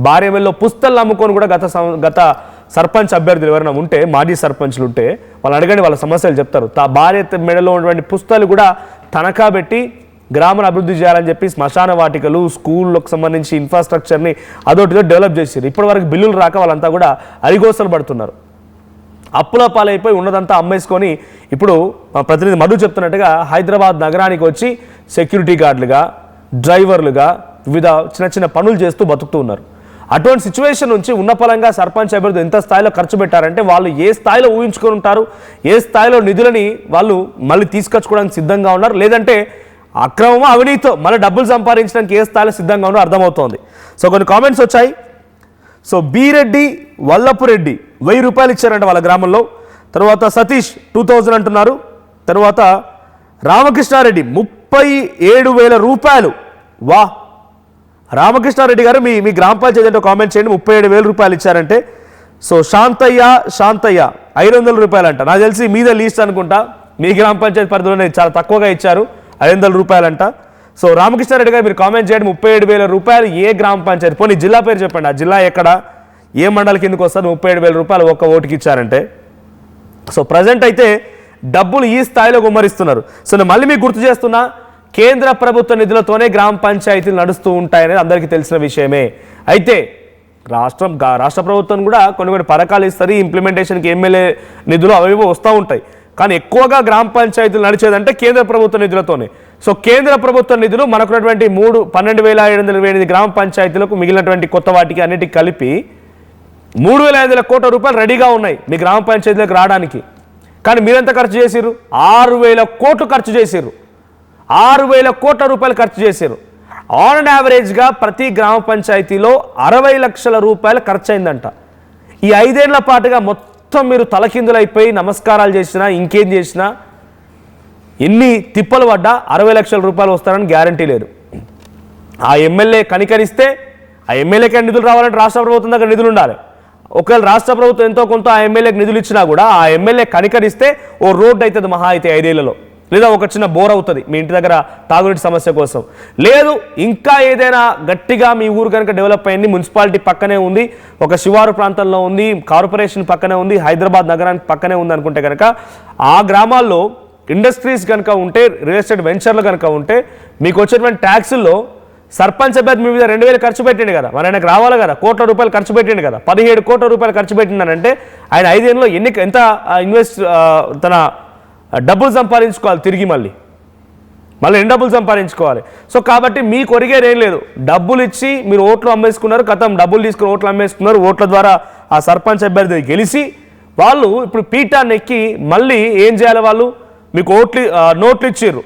భార్య వెళ్ళలో పుస్తలు అమ్ముకొని కూడా గత సర్పంచ్ అభ్యర్థులు ఎవరైనా ఉంటే, మాజీ సర్పంచ్లు ఉంటే వాళ్ళు అడగండి, వాళ్ళ సమస్యలు చెప్తారు. భార్య మెడలో ఉన్నటువంటి పుస్తలు కూడా తనఖా పెట్టి గ్రామాన్ని అభివృద్ధి చేయాలని చెప్పి శ్మశాన వాటికలు, స్కూళ్ళకు సంబంధించి ఇన్ఫ్రాస్ట్రక్చర్ని అదొకటితో డెవలప్ చేశారు. ఇప్పటి వరకు బిల్లులు రాక వాళ్ళంతా కూడా అరిగోసలు పడుతున్నారు. అప్పుల పాలైపోయి ఉన్నదంతా అమ్మేసుకొని ఇప్పుడు మా ప్రతినిధి మధు చెప్తున్నట్టుగా హైదరాబాద్ నగరానికి వచ్చి సెక్యూరిటీ గార్డులుగా, డ్రైవర్లుగా, వివిధ చిన్న చిన్న పనులు చేస్తూ బతుకుతూ ఉన్నారు. అటువంటి సిచ్యువేషన్ నుంచి ఉన్న పరంగా సర్పంచ్ అభ్యర్థులు ఎంత స్థాయిలో ఖర్చు పెట్టారంటే వాళ్ళు ఏ స్థాయిలో ఊహించుకొని ఉంటారు, ఏ స్థాయిలో నిధులని వాళ్ళు మళ్ళీ తీసుకొచ్చుకోవడానికి సిద్ధంగా ఉన్నారు, లేదంటే అక్రమమో అవినీతితో మళ్ళీ డబ్బులు సంపాదించడానికి ఏ స్థాయిలో సిద్ధంగా ఉన్నారో అర్థమవుతోంది. సో కొన్ని కామెంట్స్ వచ్చాయి. సో బీరెడ్డి వల్లపురెడ్డి ₹1,000 ఇచ్చారంట వాళ్ళ గ్రామంలో. తర్వాత సతీష్ 2,000 అంటున్నారు. తర్వాత రామకృష్ణారెడ్డి ₹37,000. వా, రామకృష్ణారెడ్డి గారు మీ గ్రామ పంచాయతీ అంటే కామెంట్ చేయండి. ₹37,000 ఇచ్చారంటే. సో శాంతయ్య 500 అంట. నాకు తెలిసి మీద లీస్ట్ అనుకుంటా, మీ గ్రామ పంచాయతీ పరిధిలోనే చాలా తక్కువగా ఇచ్చారు, ₹500 అంట. సో రామకృష్ణారెడ్డి గారు మీరు కామెంట్ చేయండి, ₹37,000 ఏ గ్రామ పంచాయతీ, పోనీ జిల్లా పేరు చెప్పండి, ఆ జిల్లా ఎక్కడ, ఏ మండలి కిందకు వస్తుంది, ₹37,000 ఒక్క ఓటుకి ఇచ్చారంటే. సో ప్రజెంట్ అయితే డబ్బులు ఈ స్థాయిలో గుమ్మరిస్తున్నారు. సో నేను మళ్ళీ మీకు గుర్తు చేస్తున్నా, కేంద్ర ప్రభుత్వ నిధులతోనే గ్రామ పంచాయతీలు నడుస్తూ ఉంటాయనేది అందరికీ తెలిసిన విషయమే. అయితే రాష్ట్ర ప్రభుత్వం కూడా కొన్ని పథకాలు ఇస్తుంది, ఇంప్లిమెంటేషన్కి ఎమ్మెల్యే నిధులు అవి వస్తూ ఉంటాయి. కానీ ఎక్కువగా గ్రామ పంచాయతీలు నడిచేదంటే కేంద్ర ప్రభుత్వ నిధులతోనే. సో కేంద్ర ప్రభుత్వ నిధులు మనకున్నటువంటి 12,728 గ్రామ పంచాయతీలకు, మిగిలినటువంటి కొత్త వాటికి అన్నిటికీ కలిపి ₹3,500 కోట్ల రెడీగా ఉన్నాయి మీ గ్రామ పంచాయతీలకు రావడానికి. కానీ మీరెంత ఖర్చు చేసిర్రు? 6,000 కోట్లు ఖర్చు చేసిర్రు. 6,000 కోట్ల ఖర్చు చేశారు. ఆన్ యావరేజ్గా ప్రతి గ్రామ పంచాయతీలో ₹60 లక్షల ఖర్చు అయిందంట. ఈ 5 ఏళ్ల పాటుగా మొత్తం మీరు తలకిందులైపోయి నమస్కారాలు చేసినా, ఇంకేం చేసినా, ఎన్ని తిప్పలు పడ్డా ₹60 లక్షల వస్తారని గ్యారంటీ లేదు. ఆ ఎమ్మెల్యే కనికరిస్తే, ఆ ఎమ్మెల్యేకి నిధులు రావాలంటే రాష్ట్ర ప్రభుత్వం దగ్గర నిధులు ఉండాలి. ఒకవేళ రాష్ట్ర ప్రభుత్వం ఎంతో కొంత ఆ ఎమ్మెల్యేకి నిధులు ఇచ్చినా కూడా ఆ ఎమ్మెల్యే కనికరిస్తే ఓ రోడ్డు అవుతుంది మహా అయితే 5 ఏళ్లలో, లేదా ఒక చిన్న బోర్ అవుతుంది మీ ఇంటి దగ్గర తాగునీటి సమస్య కోసం. లేదు ఇంకా ఏదైనా గట్టిగా మీ ఊరు కనుక డెవలప్ అయింది, మున్సిపాలిటీ పక్కనే ఉంది, ఒక శివారు ప్రాంతంలో ఉంది, కార్పొరేషన్ పక్కనే ఉంది, హైదరాబాద్ నగరానికి పక్కనే ఉంది అనుకుంటే కనుక ఆ గ్రామాల్లో ఇండస్ట్రీస్ కనుక ఉంటే, రియల్ ఎస్టేట్ వెంచర్లు కనుక ఉంటే, మీకు వచ్చేటువంటి ట్యాక్సుల్లో సర్పంచ్ అభ్యర్థి మీ మీద 2,000 ఖర్చు పెట్టిండు కదా, మరి ఆయనకు రావాలి కదా, ₹1 కోట్ల ఖర్చు పెట్టిండు కదా, ₹17 కోట్ల ఖర్చు పెట్టిండనంటే ఆయన 5 ఏళ్ళలో ఎంత తన డబ్బులు సంపాదించుకోవాలి, తిరిగి మళ్ళీ ఎన్ని డబ్బులు సంపాదించుకోవాలి. సో కాబట్టి మీకు ఒరిగేది ఏం లేదు, డబ్బులు ఇచ్చి మీరు ఓట్లు అమ్మేసుకున్నారు, డబ్బులు తీసుకుని ఓట్లు అమ్మేసుకున్నారు. ఓట్ల ద్వారా ఆ సర్పంచ్ అభ్యర్థి గెలిచి వాళ్ళు ఇప్పుడు పీఠాన్ని ఎక్కి మళ్ళీ ఏం చేయాలి, వాళ్ళు మీకు నోట్లు ఇచ్చిర్రు,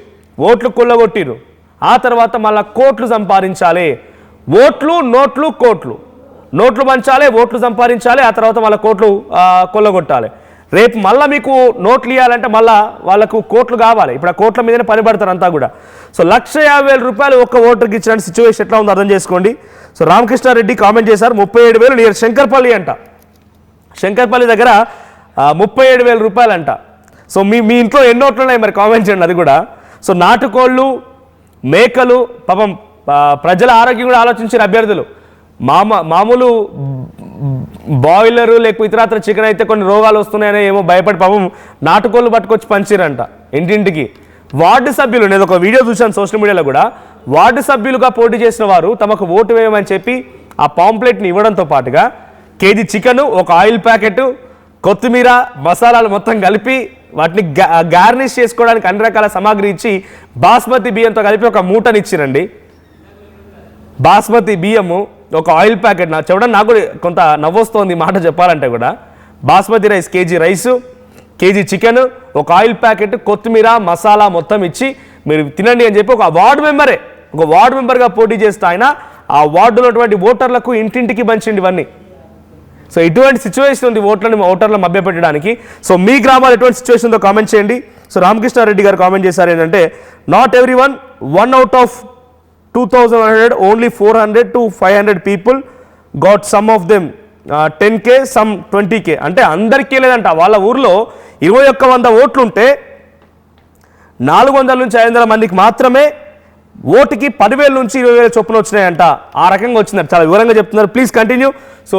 ఓట్లు కొల్లగొట్టిర్రు, ఆ తర్వాత మళ్ళీ కోట్లు సంపాదించాలి. నోట్లు పంచాలి, ఓట్లు సంపాదించాలి, ఆ తర్వాత మళ్ళీ కోట్లు కొల్లగొట్టాలి. రేపు మళ్ళీ మీకు నోట్లు ఇవ్వాలంటే మళ్ళీ వాళ్ళకు కోట్లు కావాలి. ఇప్పుడు ఆ కోట్ల మీదనే పని పడతారు అంతా కూడా. సో ₹1,50,000 ఒక్క ఓటుకి ఇచ్చిన సిచ్యువేషన్ ఎట్లా ఉందో అర్థం చేసుకోండి. సో రామకృష్ణారెడ్డి కామెంట్ చేశారు, 37,000 నియర్ శంకర్పల్లి అంట. శంకర్పల్లి దగ్గర ₹37,000 అంట. సో మీ ఇంట్లో ఎన్ని ఓట్లు ఉన్నాయి మరి కామెంట్ చేయండి అది కూడా. సో నాటుకోళ్ళు, మేకలు, పాపం ప్రజల ఆరోగ్యం కూడా ఆలోచించిన అభ్యర్థులు. మామూలు బాయిలరు లేకపోతే ఇతరత్ర చికెన్ అయితే కొన్ని రోగాలు వస్తున్నాయని ఏమో భయపడి పాపం నాటుకోళ్ళు పట్టుకొచ్చి పంచిరంట ఇంటింటికి. వార్డు సభ్యులు, నేను ఒక వీడియో చూశాను సోషల్ మీడియాలో కూడా, వార్డు సభ్యులుగా పోటీ చేసిన వారు తమకు ఓటు వేయమని చెప్పి ఆ పాంప్లెట్ని ఇవ్వడంతో పాటుగా కేజీ చికెను, ఒక ఆయిల్ ప్యాకెట్, కొత్తిమీర, మసాలాలు మొత్తం కలిపి వాటిని గార్నిష్ చేసుకోవడానికి అన్ని రకాల సామాగ్రి ఇచ్చి బాస్మతి బియ్యంతో కలిపి ఒక మూటని ఇచ్చిరండి. బాస్మతి బియ్యము, ఒక ఆయిల్ ప్యాకెట్, నా చూడండి నాకు కూడా కొంత నవ్వొస్తోంది మాట చెప్పాలంటే కూడా. Basmati rice KG rice, KG chicken, ఒక ఆయిల్ ప్యాకెట్, కొత్తిమీర, మసాలా మొత్తం ఇచ్చి మీరు తినండి అని చెప్పి ఒక వార్డు మెంబర్గా పోటీ చేస్తే ఆయన ఆ వార్డులో ఉన్నటువంటి ఓటర్లకు ఇంటింటికి పంచిండి ఇవన్నీ. సో ఇటువంటి సిచ్యువేషన్ ఉంది ఓటర్లను మభ్యపెట్టడానికి. సో మీ గ్రామాలు ఎటువంటి సిచ్యువేషన్ ఉందో కామెంట్ చేయండి. సో రామకృష్ణారెడ్డి గారు కామెంట్ చేశారు ఏంటంటే, not every one out of 2100 only 400 to 500 people got some of them 10K some 20K. అంటే అందరికీ లేదంట. వాళ్ళ ఊర్లో 2100 ఓట్లుంటే 400 నుంచి 500 మందికి మాత్రమే ఓటుకి 10,000 నుంచి 20,000 చొప్పున వచ్చినాయంట. ఆ రకంగా వచ్చిందంట. చాలా వివరంగా చెప్తున్నారు. Please continue. సో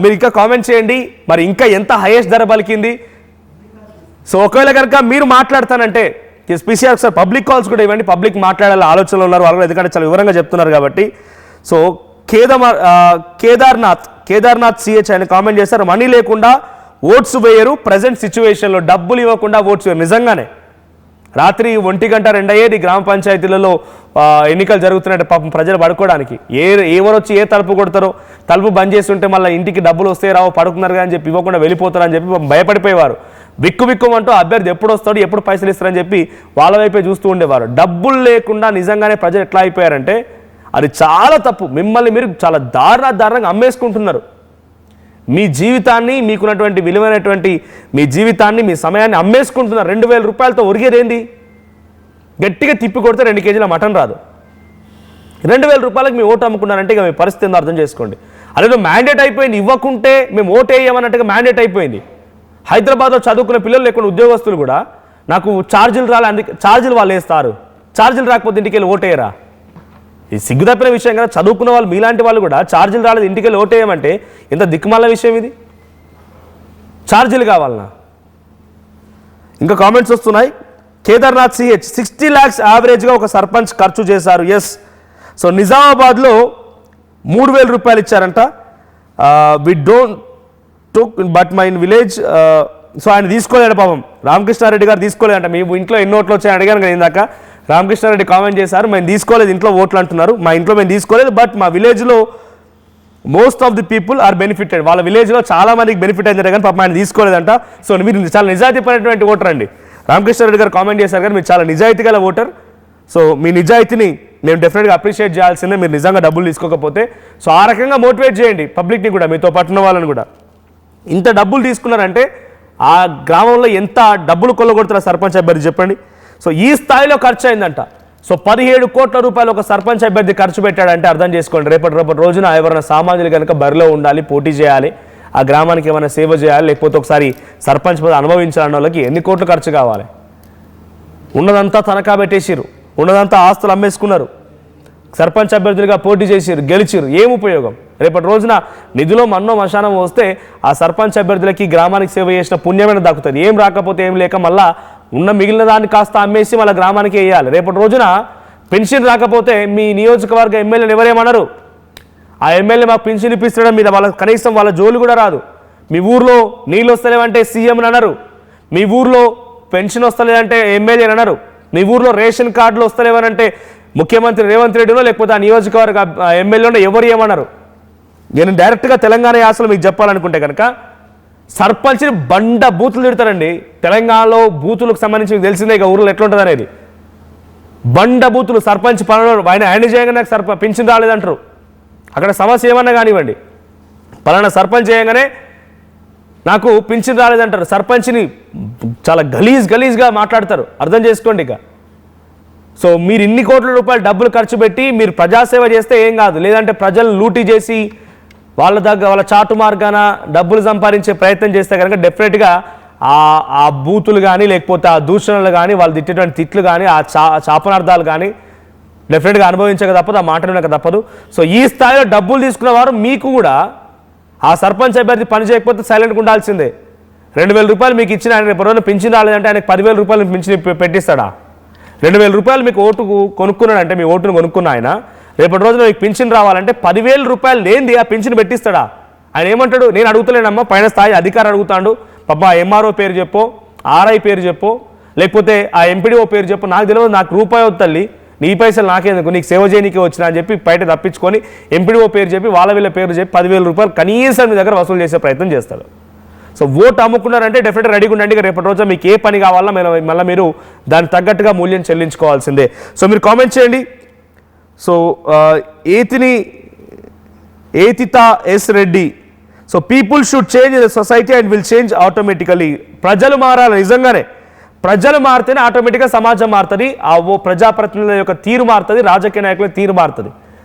మీరు ఇంకా కామెంట్ చేయండి, మరి ఇంకా ఎంత హైయెస్ట్ ధర పలికింది. సో ఒకవేళ కనుక మీరు మాట్లాడతానంటే స్పెషల్ ఒకసారి పబ్లిక్ కాల్స్ కూడా ఇవ్వండి. పబ్లిక్ మాట్లాడాలి ఆలోచనలో ఉన్నారు వాళ్ళు, ఎందుకంటే చాలా వివరంగా చెప్తున్నారు కాబట్టి. సో కేదార్నాథ్ సిహెచ్ ఆయన కామెంట్ చేశారు, మనీ లేకుండా ఓట్స్ వేయరు ప్రజెంట్ సిచ్యువేషన్లో, డబ్బులు ఇవ్వకుండా ఓట్స్ వేయరు. నిజంగానే రాత్రి 1 గంట 2 అయ్యేది గ్రామ పంచాయతీలలో ఎన్నికలు జరుగుతున్నట్టు పాపం ప్రజలు పడుకోవడానికి. ఎవరు వచ్చి ఏ తలుపు కొడతారో, తలుపు బంద్ చేసి ఉంటే మళ్ళీ ఇంటికి డబ్బులు వస్తే రావో, పడుకున్నారు అని చెప్పి ఇవ్వకుండా వెళ్ళిపోతారని చెప్పి భయపడిపోయేవారు. బిక్కుమంటూ అభ్యర్థి ఎప్పుడు వస్తాడు, ఎప్పుడు పైసలు ఇస్తారని చెప్పి వాళ్ళ వైపే చూస్తూ ఉండేవారు. డబ్బులు లేకుండా నిజంగానే ప్రజలు ఎట్లా అయిపోయారంటే అది చాలా తప్పు. మిమ్మల్ని మీరు చాలా దారుణంగా అమ్మేసుకుంటున్నారు. మీ జీవితాన్ని, మీకున్నటువంటి విలువైనటువంటి మీ జీవితాన్ని, మీ సమయాన్ని అమ్మేసుకుంటున్నారు. 2,000 రూపాయలతో ఒరిగేదేంది? గట్టిగా తిప్పి కొడితే 2 కేజీల మటన్ రాదు. 2,000 రూపాయలకు మీ ఓటు అమ్ముకున్నారంటే ఇక మీ పరిస్థితి ఏందో అర్థం చేసుకోండి. అదేదో మ్యాండేట్ అయిపోయింది, ఇవ్వకుంటే మేము ఓటు వేయమన్నట్టుగా మ్యాండేట్ అయిపోయింది. హైదరాబాద్లో చదువుకున్న పిల్లలు లేకుండా ఉద్యోగస్తులు కూడా నాకు ఛార్జీలు రాలే, అందుకే ఛార్జీలు వాళ్ళు వేస్తారు. ఛార్జీలు రాకపోతే ఇంటికి వెళ్ళి ఓటేయరా? ఇది సిగ్గుతప్పిన విషయం కదా. చదువుకున్న వాళ్ళు మీలాంటి వాళ్ళు కూడా ఛార్జీలు రాలేదు ఇంటికి వెళ్ళి ఓటేయమంటే ఎంత దిక్కుమాల విషయం ఇది. ఛార్జీలు కావాలన్నా? ఇంకా కామెంట్స్ వస్తున్నాయి. కేదార్నాథ్ సిహెచ్ 60 lakhs యావరేజ్గా ఒక సర్పంచ్ ఖర్చు చేశారు. ఎస్. సో నిజామాబాద్లో 3,000 రూపాయలు ఇచ్చారంట. We don't took but my village. So ఆయన తీసుకోలేడు పాపం, రామకృష్ణారెడ్డి గారు తీసుకోలేదంట. మీ ఇంట్లో ఎన్ని ఓట్లు వచ్చాయని అడిగాను కదా ఇందాక. రామకృష్ణారెడ్డి కామెంట్ చేశారు, మేము తీసుకోలేదు ఇంట్లో ఓట్లు అంటున్నారు. మా ఇంట్లో మేము తీసుకోలేదు, బట్ మా విలేజ్లో most of the people are benefited. వాళ్ళ విలేజ్లో చాలా మందికి బెనిఫిట్ అయిందంటే కానీ పాపం ఆయన తీసుకోలేదంట. సో మీరు చాలా నిజాయితీపరమైనటువంటి ఓటర్ అండి. రామకృష్ణారెడ్డి గారు కామెంట్ చేశారు కానీ మీరు చాలా నిజాయితీ గల ఓటర్. సో మీ నిజాయితీని మేము డెఫినెట్గా అప్రిషియేట్ చేయాల్సిందే, మీరు నిజంగా డబ్బులు తీసుకోకపోతే. సో ఆ రకంగా మోటివేట్ చేయండి పబ్లిక్ని కూడా, మీతో పట్టున్న వాళ్ళని కూడా. ఇంత డబ్బులు తీసుకున్నారంటే ఆ గ్రామంలో ఎంత డబ్బులు కొల్లగొడుతున్న సర్పంచ్ అభ్యర్థి చెప్పండి. సో ఈ స్థాయిలో ఖర్చు అయిందంట. సో 17 కోట్ల రూపాయలు ఒక సర్పంచ్ అభ్యర్థి ఖర్చు పెట్టాడంటే అర్థం చేసుకోండి. రేపటి రోజున ఎవరైనా సామాన్యులు కనుక బరిలో ఉండాలి, పోటీ చేయాలి, ఆ గ్రామానికి ఏమైనా సేవ చేయాలి, లేకపోతే ఒకసారి సర్పంచ్ పదవి అనుభవించాలన్న వాళ్ళకి ఎన్ని కోట్లు ఖర్చు కావాలి? ఉన్నదంతా తనఖా పెట్టేసిరు, ఉన్నదంతా ఆస్తులు అమ్మేసుకున్నారు, సర్పంచ్ అభ్యర్థులుగా పోటీ చేసిరు, గెలిచిరు. ఏం ఉపయోగం? రేపటి రోజున నిధులో మన్నో మశానం వస్తే ఆ సర్పంచ్ అభ్యర్థులకి గ్రామానికి సేవ చేసిన పుణ్యమైన దక్కుతుంది. ఏం రాకపోతే ఏం లేక మళ్ళా ఉన్న మిగిలిన దాన్ని కాస్త అమ్మేసి మళ్ళీ గ్రామానికి వేయాలి. రేపటి రోజున పెన్షన్ రాకపోతే మీ నియోజకవర్గ ఎమ్మెల్యేలు ఎవరేమన్నారు? ఆ ఎమ్మెల్యే మాకు పెన్షన్ ఇప్పిస్తడం మీద వాళ్ళ కనీసం వాళ్ళ జోలు కూడా రాదు. మీ ఊర్లో నీళ్ళు వస్తలేవంటే సీఎంని అన్నారు, మీ ఊర్లో పెన్షన్ వస్తలేదంటే ఎమ్మెల్యేని అన్నారు, మీ ఊర్లో రేషన్ కార్డులు వస్తలేవనంటే ముఖ్యమంత్రి రేవంత్ రెడ్డినో లేకపోతే ఆ నియోజకవర్గ ఎమ్మెల్యేనో ఎవరు ఏమన్నారు? నేను డైరెక్ట్గా తెలంగాణ యాసలో మీకు చెప్పాలనుకుంటే కనుక సర్పంచ్ని బండ బూతులు తిడతారండి. తెలంగాణలో బూతులకు సంబంధించి మీకు తెలిసిందే ఇక ఊర్లో ఎట్లుంటుంది అనేది. బండ బూతులు. సర్పంచ్ పలానా ఆయన చేయగానే నాకు పెన్షన్ రాలేదంటారు. అక్కడ సమస్య ఏమన్నా కానివ్వండి, పలానా సర్పంచ్ చేయగానే నాకు పింఛన్ రాలేదంటారు. సర్పంచ్ని చాలా గలీజ్గా మాట్లాడతారు. అర్థం చేసుకోండి ఇక. సో మీరు ఇన్ని కోట్ల రూపాయలు డబ్బులు ఖర్చు పెట్టి మీరు ప్రజాసేవ చేస్తే ఏం కాదు, లేదంటే ప్రజలను లూటీ చేసి వాళ్ళ చాటు మార్గాన డబ్బులు సంపాదించే ప్రయత్నం చేస్తే కనుక డెఫినెట్గా ఆ బూతులు కానీ లేకపోతే ఆ దూషణలు కానీ వాళ్ళు తిట్టేటువంటి తిట్లు కానీ ఆ శాపనార్థాలు కానీ డెఫినెట్గా అనుభవించక తప్పదు, ఆ మాట వినక తప్పదు. సో ఈ స్థాయిలో డబ్బులు తీసుకున్న వారు మీకు కూడా ఆ సర్పంచ్ అభ్యర్థి పని చేయకపోతే సైలెంట్గా ఉండాల్సిందే. 2,000 రూపాయలు మీకు ఇచ్చిన ఆయన రేపు రోజున పింఛన్ రాలేదంటే ఆయనకు 10,000 రూపాయలు పింఛన్ పెట్టిస్తాడా? 2,000 రూపాయలు మీకు ఓటు కొనుక్కున్నాడంటే మీ ఓటును కొనుక్కున్న ఆయన రేపటి రోజున మీకు పింఛన్ రావాలంటే 10,000 రూపాయలు లేనిది ఆ పింఛన్ పెట్టిస్తాడా? ఆయన ఏమంటాడు, నేను అడుగుతలేనమ్మా, పైన స్థాయి అధికారి అడుగుతాడు, పాపా ఎంఆర్ఓ పేరు చెప్పో, ఆర్ఐ పేరు చెప్పో, లేకపోతే ఆ ఎంపీడీఓ పేరు చెప్పు, నాకు తెలియదు, నాకు రూపాయి వద్దల్లి, నీ పైసలు నాకేందుకు, నీకు సేవ చేయనీకే వచ్చినా అని చెప్పి బయట తప్పించుకొని ఎంపీడీఓ పేరు చెప్పి వాళ్ళ వీళ్ళ పేరు చెప్పి 10,000 రూపాయలు కనీసం మీ దగ్గర వసూలు చేసే ప్రయత్నం చేస్తాడు. సో ఓటు అమ్ముకున్నారంటే డెఫినెట్గా రెడీగా ఉండండి, రేపటి రోజు మీకు ఏ పని కావాలా మళ్ళీ మీరు దానికి తగ్గట్టుగా మూల్యం చెల్లించుకోవాల్సిందే. సో మీరు కామెంట్ చేయండి. సో ఏతితా S Reddy, so people should change in the society and will change automatically. ప్రజలు మారాలి, నిజంగానే ప్రజలు మారితేనే ఆటోమేటిక్గా సమాజం మారుతుంది, ఆ ప్రజాప్రతినిధుల యొక్క తీరు మారుతుంది, రాజకీయ నాయకుల తీరు మారుతుంది.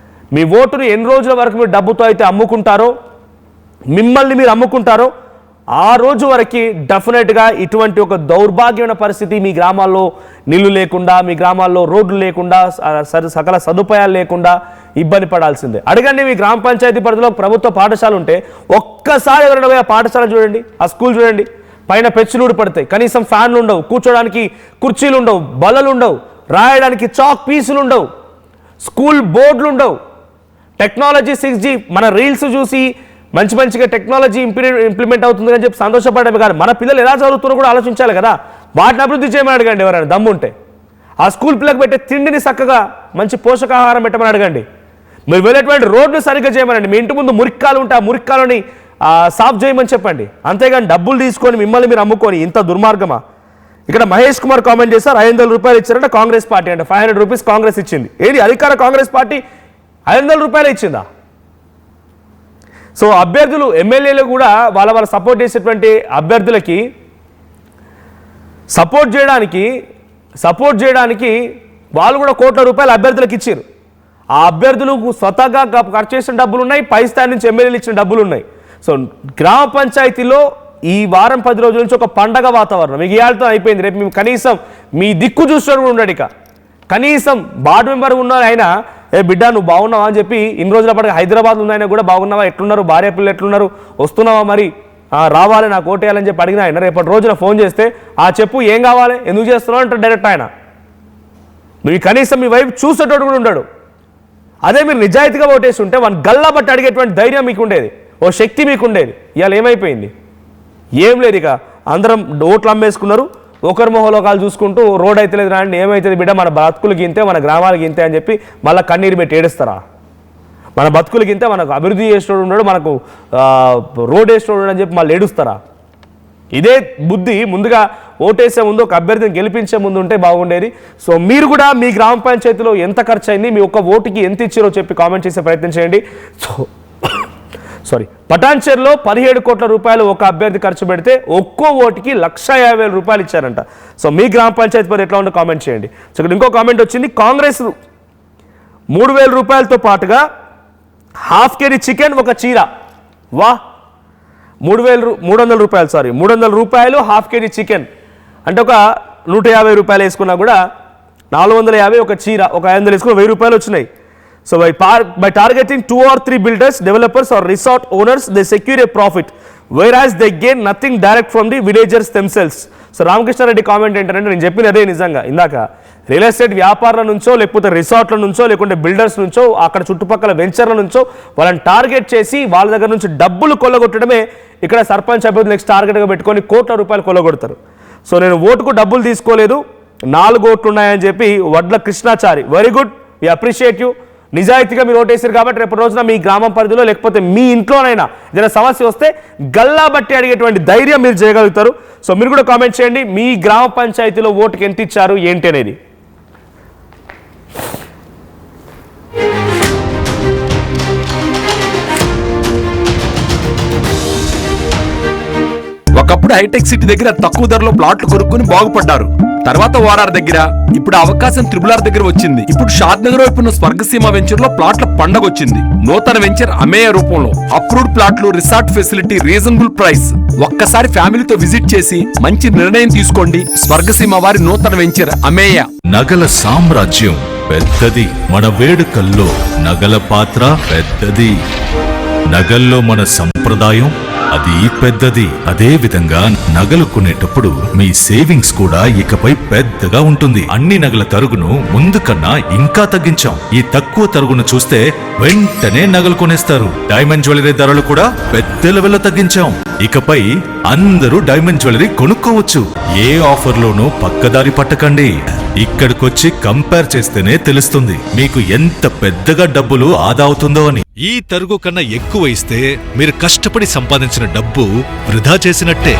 మీ ఓటును ఎన్ని రోజుల వరకు మీరు డబ్బుతో అయితే అమ్ముకుంటారో, మిమ్మల్ని మీరు అమ్ముకుంటారో, ఆ రోజు వరకు డెఫినెట్గా ఇటువంటి ఒక దౌర్భాగ్యమైన పరిస్థితి మీ గ్రామాల్లో నీళ్లు లేకుండా, మీ గ్రామాల్లో రోడ్లు లేకుండా, సకల సదుపాయాలు లేకుండా ఇబ్బంది పడాల్సిందే. అడగండి, మీ గ్రామ పంచాయతీ పరిధిలో ప్రభుత్వ పాఠశాల ఉంటే ఒక్కసారి ఎవరైనా పోయి ఆ పాఠశాల చూడండి, ఆ స్కూల్ చూడండి, పైన పెచ్చులూడు పడతాయి, కనీసం ఫ్యాన్లు ఉండవు, కూర్చోడానికి కుర్చీలు ఉండవు, బల్లలు ఉండవు, రాయడానికి చాక్ పీసులు ఉండవు, స్కూల్ బోర్డులు ఉండవు, టెక్నాలజీ 6G మన రీల్స్ చూసి మంచిగా టెక్నాలజీ ఇంప్లిమెంట్ అవుతుంది అని చెప్పి సంతోషపడమే కాదు, మన పిల్లలు ఎలా చదువుతున్నారో కూడా ఆలోచించాలి కదా. వాటిని అభివృద్ధి చేయమని అడగండి, ఎవరైనా దమ్ము ఉంటే. ఆ స్కూల్ పిల్లలకు పెట్టే తిండిని చక్కగా మంచి పోషకాహారం పెట్టమని అడగండి. మీరు వెళ్ళేటువంటి రోడ్డు సరిగ్గా చేయమనండి. మీ ఇంటి ముందు మురిక్కాలు ఉంటే ఆ మురిక్కాలని సాఫ్ చేయమని చెప్పండి. అంతేగాని డబ్బులు తీసుకొని మిమ్మల్ని మీరు అమ్ముకొని ఇంత దుర్మార్గమా? ఇక్కడ మహేష్ కుమార్ కామెంట్ చేశారు, 500 రూపాయలు ఇచ్చారంటే కాంగ్రెస్ పార్టీ అంటే 500 రూపీస్ కాంగ్రెస్ ఇచ్చింది. ఏది అధికార కాంగ్రెస్ పార్టీ 500 రూపాయలు ఇచ్చిందా? సో అభ్యర్థులు ఎమ్మెల్యేలు కూడా వాళ్ళ సపోర్ట్ చేసేటువంటి అభ్యర్థులకి సపోర్ట్ చేయడానికి వాళ్ళు కూడా కోట్ల రూపాయలు అభ్యర్థులకు ఇచ్చారు. ఆ అభ్యర్థులు స్వతహాగా ఖర్చు చేసిన డబ్బులు ఉన్నాయి, పై స్థాయి నుంచి ఎమ్మెల్యేలు ఇచ్చిన డబ్బులు ఉన్నాయి. సో గ్రామ పంచాయతీలో ఈ వారం 10 రోజుల నుంచి ఒక పండగ వాతావరణం మీకు ఇవాళతో అయిపోయింది. రేపు మేము కనీసం మీ దిక్కు చూసినట్టు కూడా ఉన్నాడు. ఇక కనీసం వార్డు మెంబర్ ఉన్నారు ఆయన, ఏ బిడ్డ నువ్వు బాగున్నావా అని చెప్పి ఇన్ని రోజుల పాటు హైదరాబాద్లో ఉన్నాయన కూడా బాగున్నావా, ఎట్లున్నారు, భార్య పిల్లలు ఎట్లున్నారు, వస్తున్నావా, మరి రావాలి నాకు ఓటేయాలని చెప్పి అడిగిన ఆయన రేపటి రోజున ఫోన్ చేస్తే చెప్పు ఏం కావాలి, ఎందుకు చేస్తున్నావు అంటే డైరెక్ట్ ఆయన నువ్వు కనీసం మీ వైపు చూసేటోడు కూడా ఉన్నాడు. అదే మీరు నిజాయితీగా ఓటేసి ఉంటే వాడిని గల్లా బట్టి అడిగేటువంటి ధైర్యం మీకు ఉండేది, ఓ శక్తి మీకు ఉండేది. ఇవాళ ఏమైపోయింది? ఏం లేదు. ఇక అందరం ఓట్లు అమ్మేసుకున్నారు, ఒకరి మొహలోకాలు చూసుకుంటూ రోడ్ అయితే లేదు రాండి, ఏమవుతుంది బిడ్డ, మన బతుకులకి ఇంతే, మన గ్రామాలకి ఇంతే అని చెప్పి మళ్ళీ కన్నీరు పెట్టి ఏడుస్తారా? మన బతుకులకి ఇంతే, మనకు అభివృద్ధి చేసేవాడు ఉన్నాడు, మనకు రోడ్ వేసేవాడు అని చెప్పి మళ్ళీ ఏడుస్తారా? ఇదే బుద్ధి ముందుగా ఓటేసే ముందు, ఒక అభ్యర్థిని గెలిపించే ముందు ఉంటే బాగుండేది. సో మీరు కూడా మీ గ్రామ పంచాయతీలో ఎంత ఖర్చు అయింది, మీ ఒక్క ఓటుకి ఎంత ఇచ్చారో చెప్పి కామెంట్ చేసే ప్రయత్నం చేయండి. పటాన్చెరులో 17 కోట్ల రూపాయలు ఒక అభ్యర్థి ఖర్చు పెడితే ఒక్కో ఓటుకి 1,50,000 రూపాయలు ఇచ్చారంట. సో మీ గ్రామ పంచాయతీ పది ఎట్లా ఉందో కామెంట్ చేయండి. సో ఇక్కడ ఇంకో కామెంట్ వచ్చింది, కాంగ్రెస్ 3,000 రూపాయలతో పాటుగా ½ కేజీ చికెన్, ఒక చీర. వా, 300 రూపాయలు, సారీ 300 రూపాయలు ½ కేజీ చికెన్ అంటే ఒక 150 రూపాయలు వేసుకున్నా కూడా 450, ఒక చీర ఒక 500 వేసుకుని 1000 రూపాయలు వచ్చినాయి. So by targeting 2 or 3 builders, developers or resort owners, they secure a profit, whereas they gain nothing direct from the villagers themselves. So Ramakrishna Reddy comment ఏంటంటే నేను చెప్పిన అదే నిజంగా ఇందాక, రియల్ ఎస్టేట్ వ్యాపారుల నుంచో, లేకపోతే రిసార్ట్ల నుంచో, లేకుంటే బిల్డర్స్ నుంచో, అక్కడ చుట్టుపక్కల వెంచర్ల నుంచో వాళ్ళని టార్గెట్ చేసి వాళ్ళ దగ్గర నుంచి డబ్బులు కొల్లగొట్టడమే ఇక్కడ సర్పంచ్ అభ్యర్థులు నెక్స్ట్ టార్గెట్గా పెట్టుకొని కోట్ల రూపాయలు కొల్లగొడతారు. సో నేను ఓటుకు డబ్బులు తీసుకోలేదు, 4 ఓట్లు ఉన్నాయని చెప్పి Vadla Krishnachari, very good, we appreciate you. నిజాయితీగా మీరు ఓటేసారు కాబట్టి రేపటి రోజున మీ గ్రామం పరిధిలో లేకపోతే మీ ఇంట్లోనైనా ఏదైనా సమస్య వస్తే గల్లా బట్టి అడిగేటువంటి ధైర్యం మీరు చేయగలుగుతారు. సో మీరు కూడా కామెంట్ చేయండి, మీ గ్రామ పంచాయతీలో ఓటుకి ఎంత ఇచ్చారు ఏంటి అనేది. ఒకప్పుడు హైటెక్ సిటీ దగ్గర తక్కువ ధరలో ప్లాట్లు కొనుక్కుని బాగుపడ్డారు. తర్వాత ఓఆర్ఆర్ దగ్గర, ఇప్పుడు అవకాశం త్రిబుల్ ఆర్ దగ్గర వచ్చింది. ఇప్పుడు షాద్ నగర్ వైపు ఉన్న స్వర్గసీమ వెంచర్ లో ప్లాట్ల పండగ వచ్చింది. నూతన వెంచర్ అమేయ రూపంలో అప్రూవ్డ్ ప్లాట్లు, రిసార్ట్ ఫెసిలిటీ, రీజనబుల్ ప్రైస్. ఒక్కసారి ఫ్యామిలీతో విజిట్ చేసి మంచి నిర్ణయం తీసుకోండి. స్వర్గసీమ వారి నూతన వెంచర్ అమేయ. నగల సామ్రాజ్యం పెద్దది, మన వేడుకల్లో నగల పాత్ర పెద్దది. నగల్లో మన సంప్రదాయం అది పెద్దది. అదే విధంగా నగలు కొనేటప్పుడు మీ సేవింగ్స్ కూడా ఇకపై పెద్దగా ఉంటుంది. అన్ని నగల తరుగును ముందు కన్నా ఇంకా తగ్గించాం. ఈ తక్కువ తరుగును చూస్తే వెంటనే నగలు కొనేస్తారు. డైమండ్ జ్యువెలరీ ధరలు కూడా పెద్ద లెవెల్లో తగ్గించాం. ఇకపై అందరూ డైమండ్ జ్యువెలరీ కొనుక్కోవచ్చు. ఏ ఆఫర్లోనూ పక్కదారి పట్టకండి. ఇక్కడికొచ్చి కంపేర్ చేస్తేనే తెలుస్తుంది మీకు ఎంత పెద్దగా డబ్బులు ఆదా అవుతుందో అని. ఈ తరుగు కన్నా ఎక్కువ ఇస్తే మీరు కష్టపడి సంపాదించిన డబ్బు వృధా చేసినట్టే.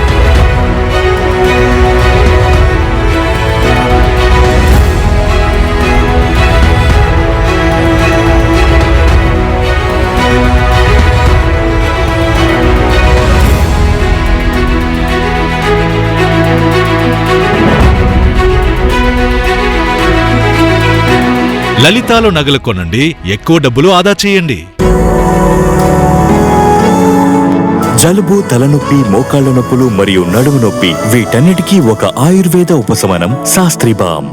లలితాలో నగలు కొనండి, ఎక్కువ డబ్బులు ఆదా చేయండి. జలుబు, తలనొప్పి, మోకాళ్ల నొప్పులు మరియు నడుము నొప్పి వీటన్నిటికీ ఒక ఆయుర్వేద ఉపశమనం శాస్త్రీ బామ్.